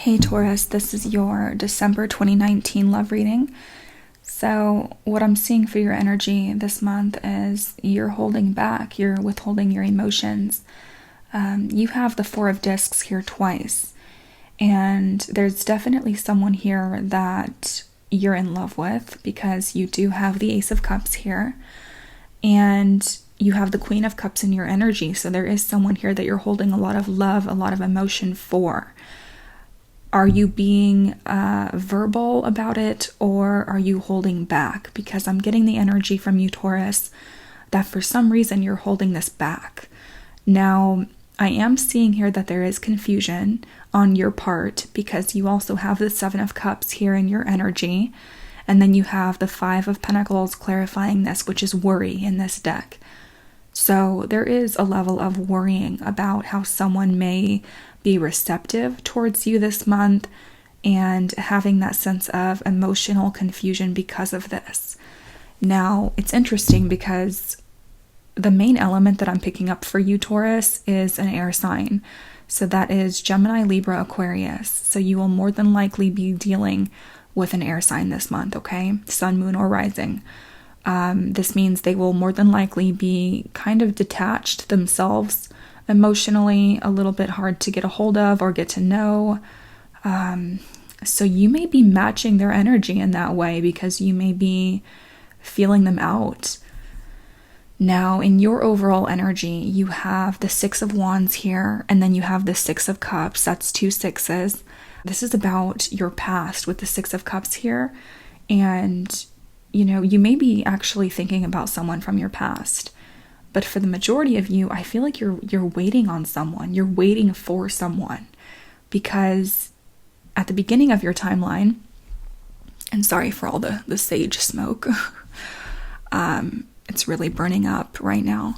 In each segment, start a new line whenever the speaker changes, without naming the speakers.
Hey Taurus, this is your December 2019 love reading. So what I'm seeing for your energy this month is you're holding back, you're withholding your emotions. You have the Four of Discs here twice, and there's definitely someone here that you're in love with because you do have the Ace of Cups here, and you have the Queen of Cups in your energy. So there is someone here that you're holding a lot of love, a lot of emotion for. Are you being verbal about it, or are you holding back? Because I'm getting the energy from you, Taurus, that for some reason you're holding this back. Now, I am seeing here that there is confusion on your part because you also have the Seven of Cups here in your energy, and then you have the Five of Pentacles clarifying this, which is worry in this deck. So there is a level of worrying about how someone may be receptive towards you this month and having that sense of emotional confusion because of this. Now, it's interesting because the main element that I'm picking up for you, Taurus, is an air sign. So that is Gemini, Libra, Aquarius. So you will more than likely be dealing with an air sign this month, okay? Sun, moon, or rising. This means they will more than likely be kind of detached themselves emotionally, a little bit hard to get a hold of or get to know. So you may be matching their energy in that way because you may be feeling them out. Now, in your overall energy, you have the Six of Wands here, and then you have the Six of Cups. That's two sixes. This is about your past with the Six of Cups here. And, you know, you may be actually thinking about someone from your past. But for the majority of you, I feel like you're waiting on someone. You're waiting for someone. Because at the beginning of your timeline, and sorry for all the sage smoke, it's really burning up right now.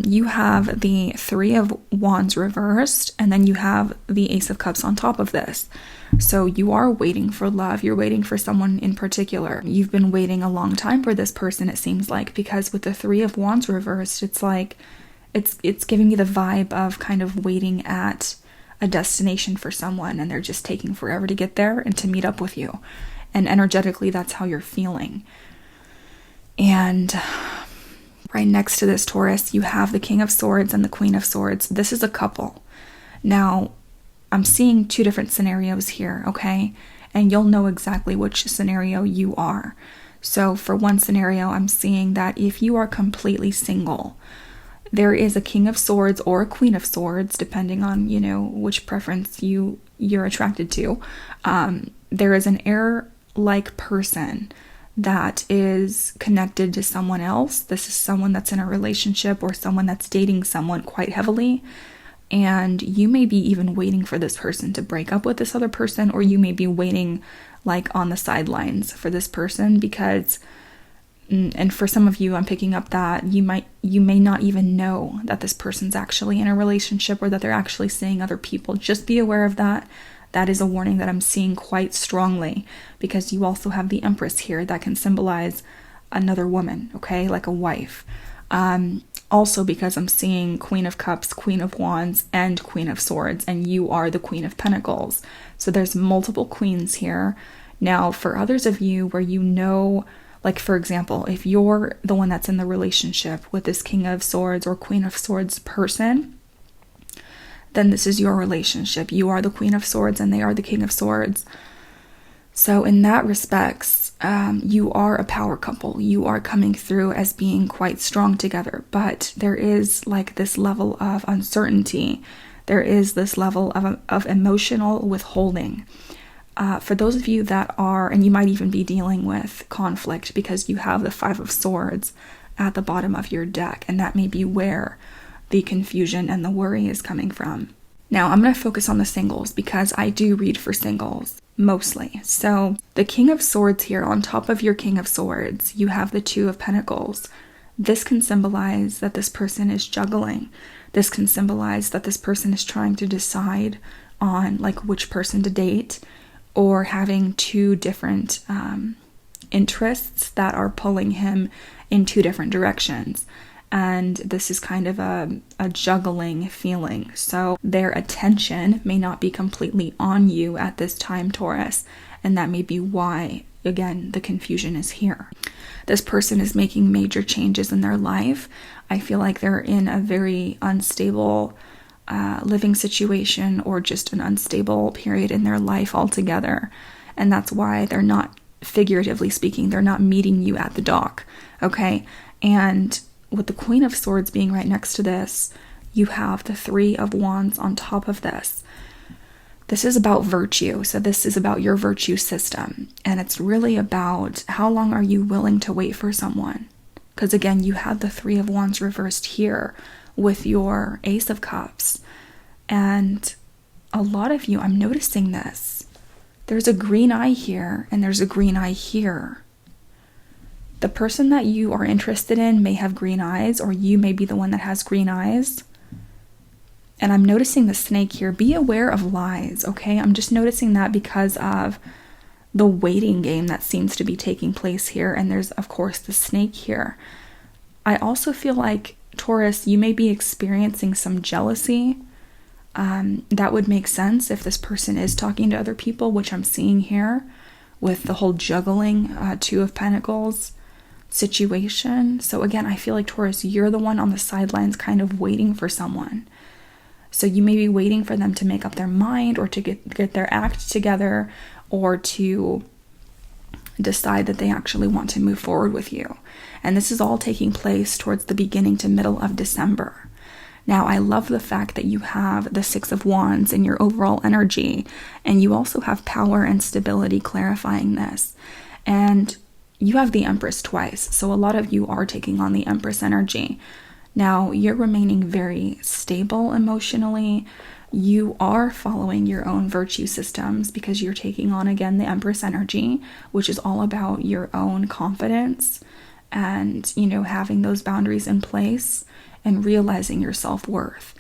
You have the Three of Wands reversed, and then you have the Ace of Cups on top of this. So you are waiting for love. You're waiting for someone in particular. You've been waiting a long time for this person, it seems like, because with the Three of Wands reversed, it's like it's giving me the vibe of kind of waiting at a destination for someone, and they're just taking forever to get there and to meet up with you. And energetically, that's how you're feeling. And right next to this, Taurus, you have the King of Swords and the Queen of Swords. This is a couple. Now, I'm seeing two different scenarios here, okay? And you'll know exactly which scenario you are. So for one scenario, I'm seeing that if you are completely single, there is a King of Swords or a Queen of Swords, depending on, you know, which preference you're attracted to. There is an air-like person that is connected to someone else. This is someone that's in a relationship or someone that's dating someone quite heavily. And you may be even waiting for this person to break up with this other person, or you may be waiting like on the sidelines for this person because, and for some of you, I'm picking up that you may not even know that this person's actually in a relationship or that they're actually seeing other people. Just be aware of that. That is a warning that I'm seeing quite strongly because you also have the Empress here that can symbolize another woman, okay, like a wife. Also because I'm seeing Queen of Cups, Queen of Wands, and Queen of Swords, and you are the Queen of Pentacles. So there's multiple queens here. Now, for others of you where you know, like for example, if you're the one that's in the relationship with this King of Swords or Queen of Swords person, then this is your relationship. You are the Queen of Swords and they are the King of Swords. So in that respects, you are a power couple. You are coming through as being quite strong together, but there is like this level of uncertainty. There is this level of emotional withholding. For those of you that are, and you might even be dealing with conflict because you have the Five of Swords at the bottom of your deck, and that may be where the confusion and the worry is coming from. Now, I'm going to focus on the singles because I do read for singles mostly. So the King of Swords here, on top of your King of Swords, you have the Two of Pentacles. This can symbolize that this person is juggling. This can symbolize that this person is trying to decide on like which person to date, or having two different interests that are pulling him in two different directions. And this is kind of a juggling feeling. So their attention may not be completely on you at this time, Taurus. And that may be why, again, the confusion is here. This person is making major changes in their life. I feel like they're in a very unstable living situation, or just an unstable period in their life altogether. And that's why they're not, figuratively speaking, they're not meeting you at the dock. Okay? And with the Queen of Swords being right next to this, you have the Three of Wands on top of this. This is about virtue. So this is about your virtue system. And it's really about how long are you willing to wait for someone? Because again, you had the Three of Wands reversed here with your Ace of Cups. And a lot of you, I'm noticing this. There's a green eye here and there's a green eye here. The person that you are interested in may have green eyes, or you may be the one that has green eyes. And I'm noticing the snake here. Be aware of lies, okay? I'm just noticing that because of the waiting game that seems to be taking place here. And there's, of course, the snake here. I also feel like, Taurus, you may be experiencing some jealousy. That would make sense if this person is talking to other people, which I'm seeing here with the whole juggling, Two of Pentacles situation. So again, I feel like, Taurus, you're the one on the sidelines kind of waiting for someone. So you may be waiting for them to make up their mind, or to get their act together, or to decide that they actually want to move forward with you. And this is all taking place towards the beginning to middle of December. Now, I love the fact that you have the Six of Wands in your overall energy, and you also have power and stability clarifying this. And you have the Empress twice, so a lot of you are taking on the Empress energy. Now, you're remaining very stable emotionally. You are following your own virtue systems because you're taking on, again, the Empress energy, which is all about your own confidence and, having those boundaries in place and realizing your self-worth.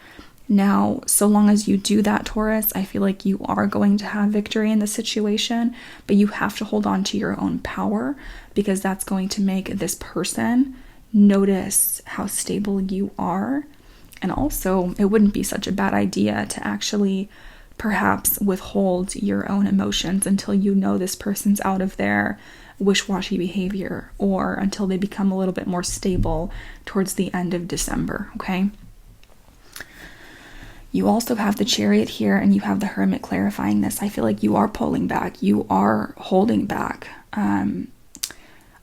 Now, so long as you do that, Taurus, I feel like you are going to have victory in the situation, but you have to hold on to your own power, because that's going to make this person notice how stable you are. And also, it wouldn't be such a bad idea to actually perhaps withhold your own emotions until you know this person's out of their wish-washy behavior, or until they become a little bit more stable towards the end of December, okay? You also have the Chariot here, and you have the Hermit clarifying this. I feel like you are pulling back. You are holding back.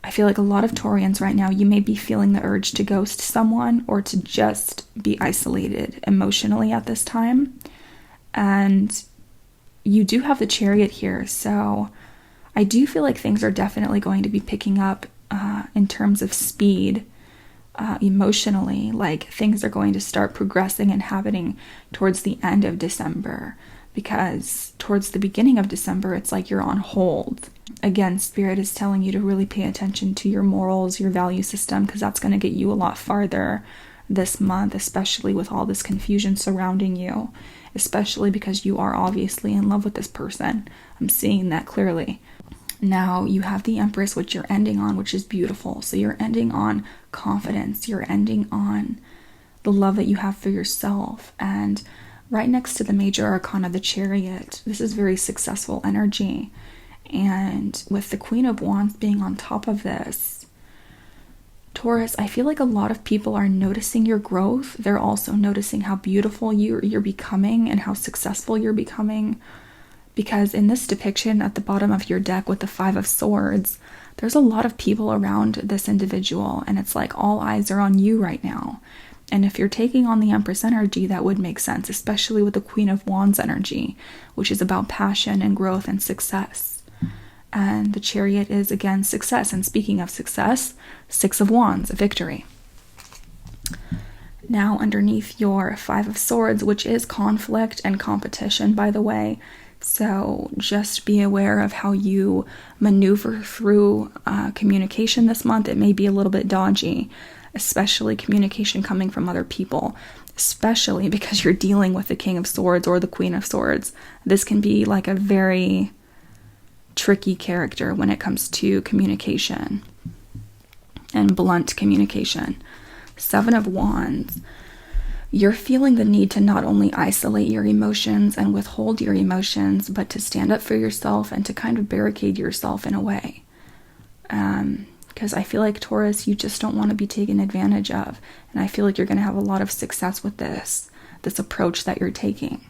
I feel like a lot of Taurians right now, you may be feeling the urge to ghost someone, or to just be isolated emotionally at this time. And you do have the Chariot here, so I do feel like things are definitely going to be picking up in terms of speed. Emotionally, like things are going to start progressing and happening towards the end of December, because towards the beginning of December, it's like you're on hold. Again, Spirit is telling you to really pay attention to your morals, your value system, because that's going to get you a lot farther this month, especially with all this confusion surrounding you, especially because you are obviously in love with this person. I'm seeing that clearly. Now, you have the Empress, which you're ending on, which is beautiful. So you're ending on confidence. You're ending on the love that you have for yourself. And right next to the major arcana, the Chariot, this is very successful energy. And with the Queen of Wands being on top of this, Taurus, I feel like a lot of people are noticing your growth. They're also noticing how beautiful you're becoming and how successful you're becoming. Because in this depiction at the bottom of your deck with the Five of Swords, there's a lot of people around this individual, and it's like all eyes are on you right now. And if you're taking on the Empress energy, that would make sense, especially with the Queen of Wands energy, which is about passion and growth and success. And the Chariot is, again, success. And speaking of success, Six of Wands, victory. Now, underneath your Five of Swords, which is conflict and competition, by the way, so just be aware of how you maneuver through communication this month. It may be a little bit dodgy, especially communication coming from other people, especially because you're dealing with the King of Swords or the Queen of Swords. This can be like a very tricky character when it comes to communication and blunt communication. Seven of Wands. You're feeling the need to not only isolate your emotions and withhold your emotions, but to stand up for yourself and to kind of barricade yourself in a way. Because I feel like, Taurus, you just don't want to be taken advantage of. And I feel like you're going to have a lot of success with this approach that you're taking.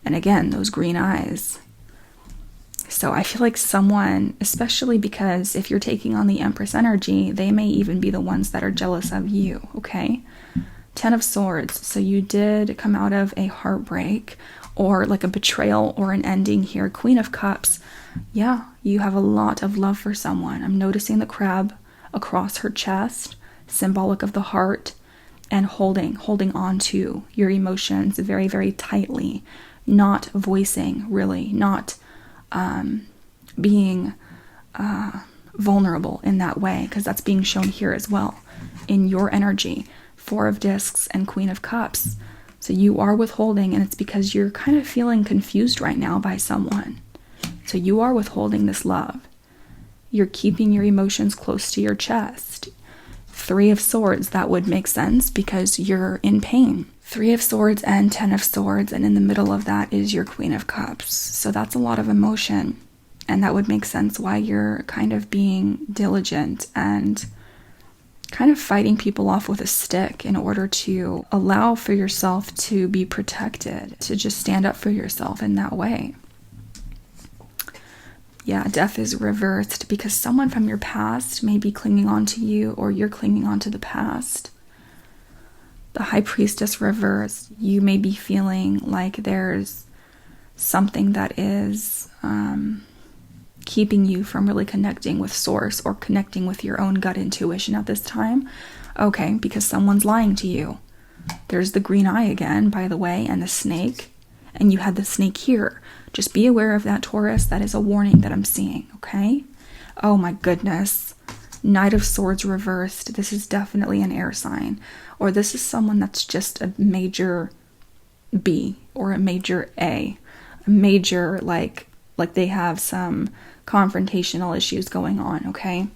And again, those green eyes. So I feel like someone, especially because if you're taking on the Empress energy, they may even be the ones that are jealous of you, okay? Ten of Swords. So you did come out of a heartbreak or like a betrayal or an ending here. Queen of Cups. Yeah, you have a lot of love for someone. I'm noticing the crab across her chest, symbolic of the heart, and holding on to your emotions very, very tightly, not voicing, really, not being vulnerable in that way, because that's being shown here as well in your energy. Four of Discs and Queen of Cups. So you are withholding, and it's because you're kind of feeling confused right now by someone. So you are withholding this love. You're keeping your emotions close to your chest. Three of Swords, that would make sense because you're in pain. Three of Swords and Ten of Swords, and in the middle of that is your Queen of Cups. So that's a lot of emotion, and that would make sense why you're kind of being diligent and kind of fighting people off with a stick in order to allow for yourself to be protected, to just stand up for yourself in that way. Yeah, Death is reversed because someone from your past may be clinging on to you, or you're clinging on to the past. The High Priestess reversed. You may be feeling like there's something that is keeping you from really connecting with Source or connecting with your own gut intuition at this time. Okay, because someone's lying to you. There's the green eye again, by the way, and the snake. And you had the snake here. Just be aware of that, Taurus. That is a warning that I'm seeing, okay? Oh my goodness. Knight of Swords reversed. This is definitely an air sign. Or this is someone that's just a major B or a major A. A major, like they have some confrontational issues going on, okay?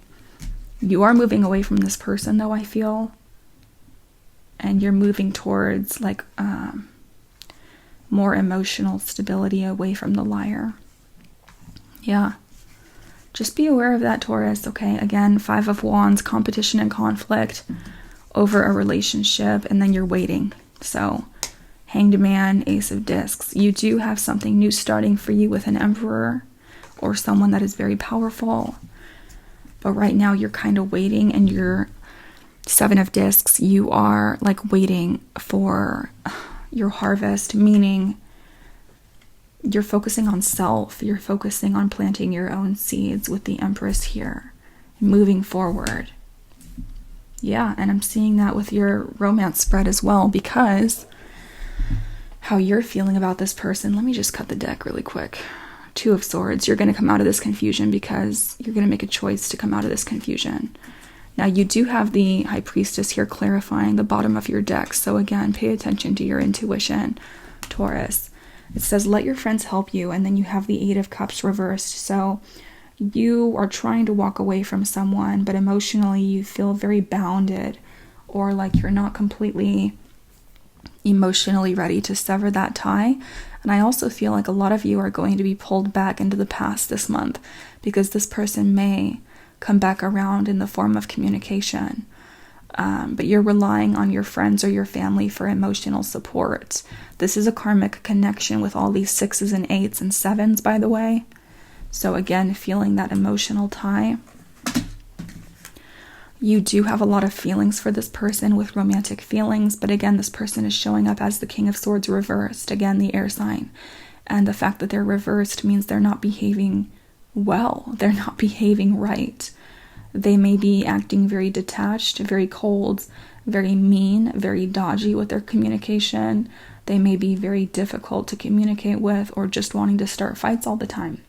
You are moving away from this person, though, I feel. And you're moving towards, like, more emotional stability away from the liar. Yeah. Just be aware of that, Taurus, okay? Again, Five of Wands, competition and conflict over a relationship, and then you're waiting. So, Hanged Man, Ace of Discs. You do have something new starting for you with an Emperor or someone that is very powerful. But right now you're kind of waiting, and you're Seven of Discs. You are like waiting for your harvest, meaning you're focusing on self. You're focusing on planting your own seeds with the Empress here, moving forward. Yeah, and I'm seeing that with your romance spread as well, because how you're feeling about this person. Let me just cut the deck really quick. Two of Swords. You're going to come out of this confusion because you're going to make a choice to come out of this confusion. Now, you do have the High Priestess here clarifying the bottom of your deck. So again, pay attention to your intuition, Taurus. It says, let your friends help you. And then you have the Eight of Cups reversed. So you are trying to walk away from someone, but emotionally you feel very bounded, or like you're not completely emotionally ready to sever that tie. And I also feel like a lot of you are going to be pulled back into the past this month, because this person may come back around in the form of communication. But you're relying on your friends or your family for emotional support. This is a karmic connection with all these 6s and 8s and 7s, by the way. So again, feeling that emotional tie. You do have a lot of feelings for this person with romantic feelings, but again, this person is showing up as the King of Swords reversed, again, the air sign. And the fact that they're reversed means they're not behaving well. They're not behaving right. They may be acting very detached, very cold, very mean, very dodgy with their communication. They may be very difficult to communicate with, or just wanting to start fights all the time.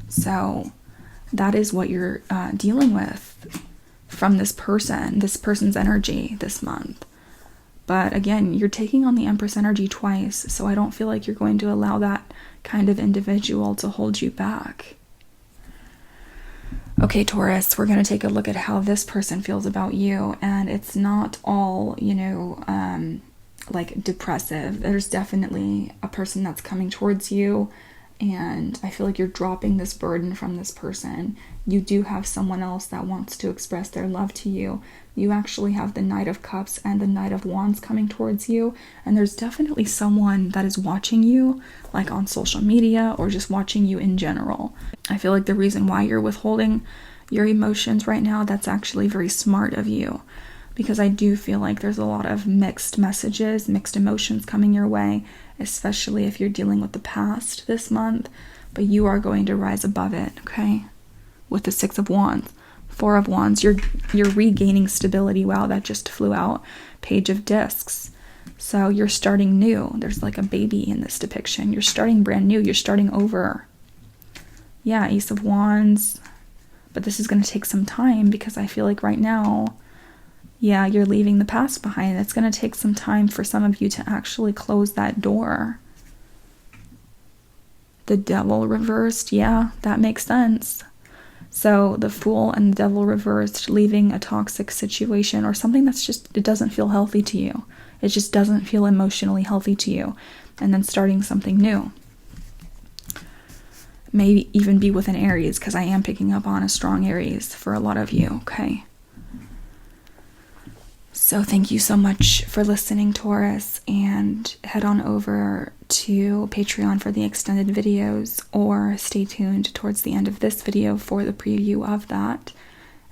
So that is what you're dealing with from this person's energy this month. But again, you're taking on the Empress energy twice, so I don't feel like you're going to allow that kind of individual to hold you back. Okay, Taurus, we're going to take a look at how this person feels about you. And it's not all, like depressive. There's definitely a person that's coming towards you. And I feel like you're dropping this burden from this person. You do have someone else that wants to express their love to you. You actually have the Knight of Cups and the Knight of Wands coming towards you. And there's definitely someone that is watching you, like on social media or just watching you in general. I feel like the reason why you're withholding your emotions right now, that's actually very smart of you. Because I do feel like there's a lot of mixed messages, mixed emotions coming your way, especially if you're dealing with the past this month. But you are going to rise above it, okay? With the Six of Wands. Four of Wands, you're regaining stability. Wow, that just flew out. Page of Discs. So you're starting new. There's like a baby in this depiction. You're starting brand new. You're starting over. Yeah, Ace of Wands. But this is going to take some time because I feel like right now, yeah, you're leaving the past behind. It's going to take some time for some of you to actually close that door. The Devil reversed. Yeah, that makes sense. So the Fool and the Devil reversed, leaving a toxic situation or something that's just, it doesn't feel healthy to you. It just doesn't feel emotionally healthy to you. And then starting something new. Maybe even be with an Aries, because I am picking up on a strong Aries for a lot of you, okay? So thank you so much for listening, Taurus, and head on over to Patreon for the extended videos, or stay tuned towards the end of this video for the preview of that.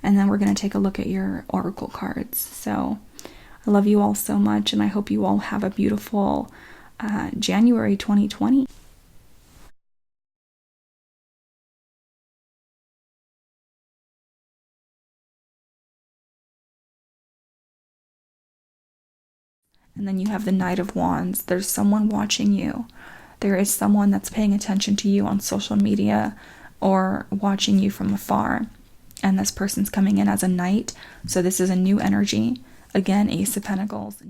And then we're going to take a look at your oracle cards. So I love you all so much, and I hope you all have a beautiful January 2020. And then you have the Knight of Wands. There's someone watching you. There is someone that's paying attention to you on social media or watching you from afar. And this person's coming in as a knight. So this is a new energy. Again, Ace of Pentacles.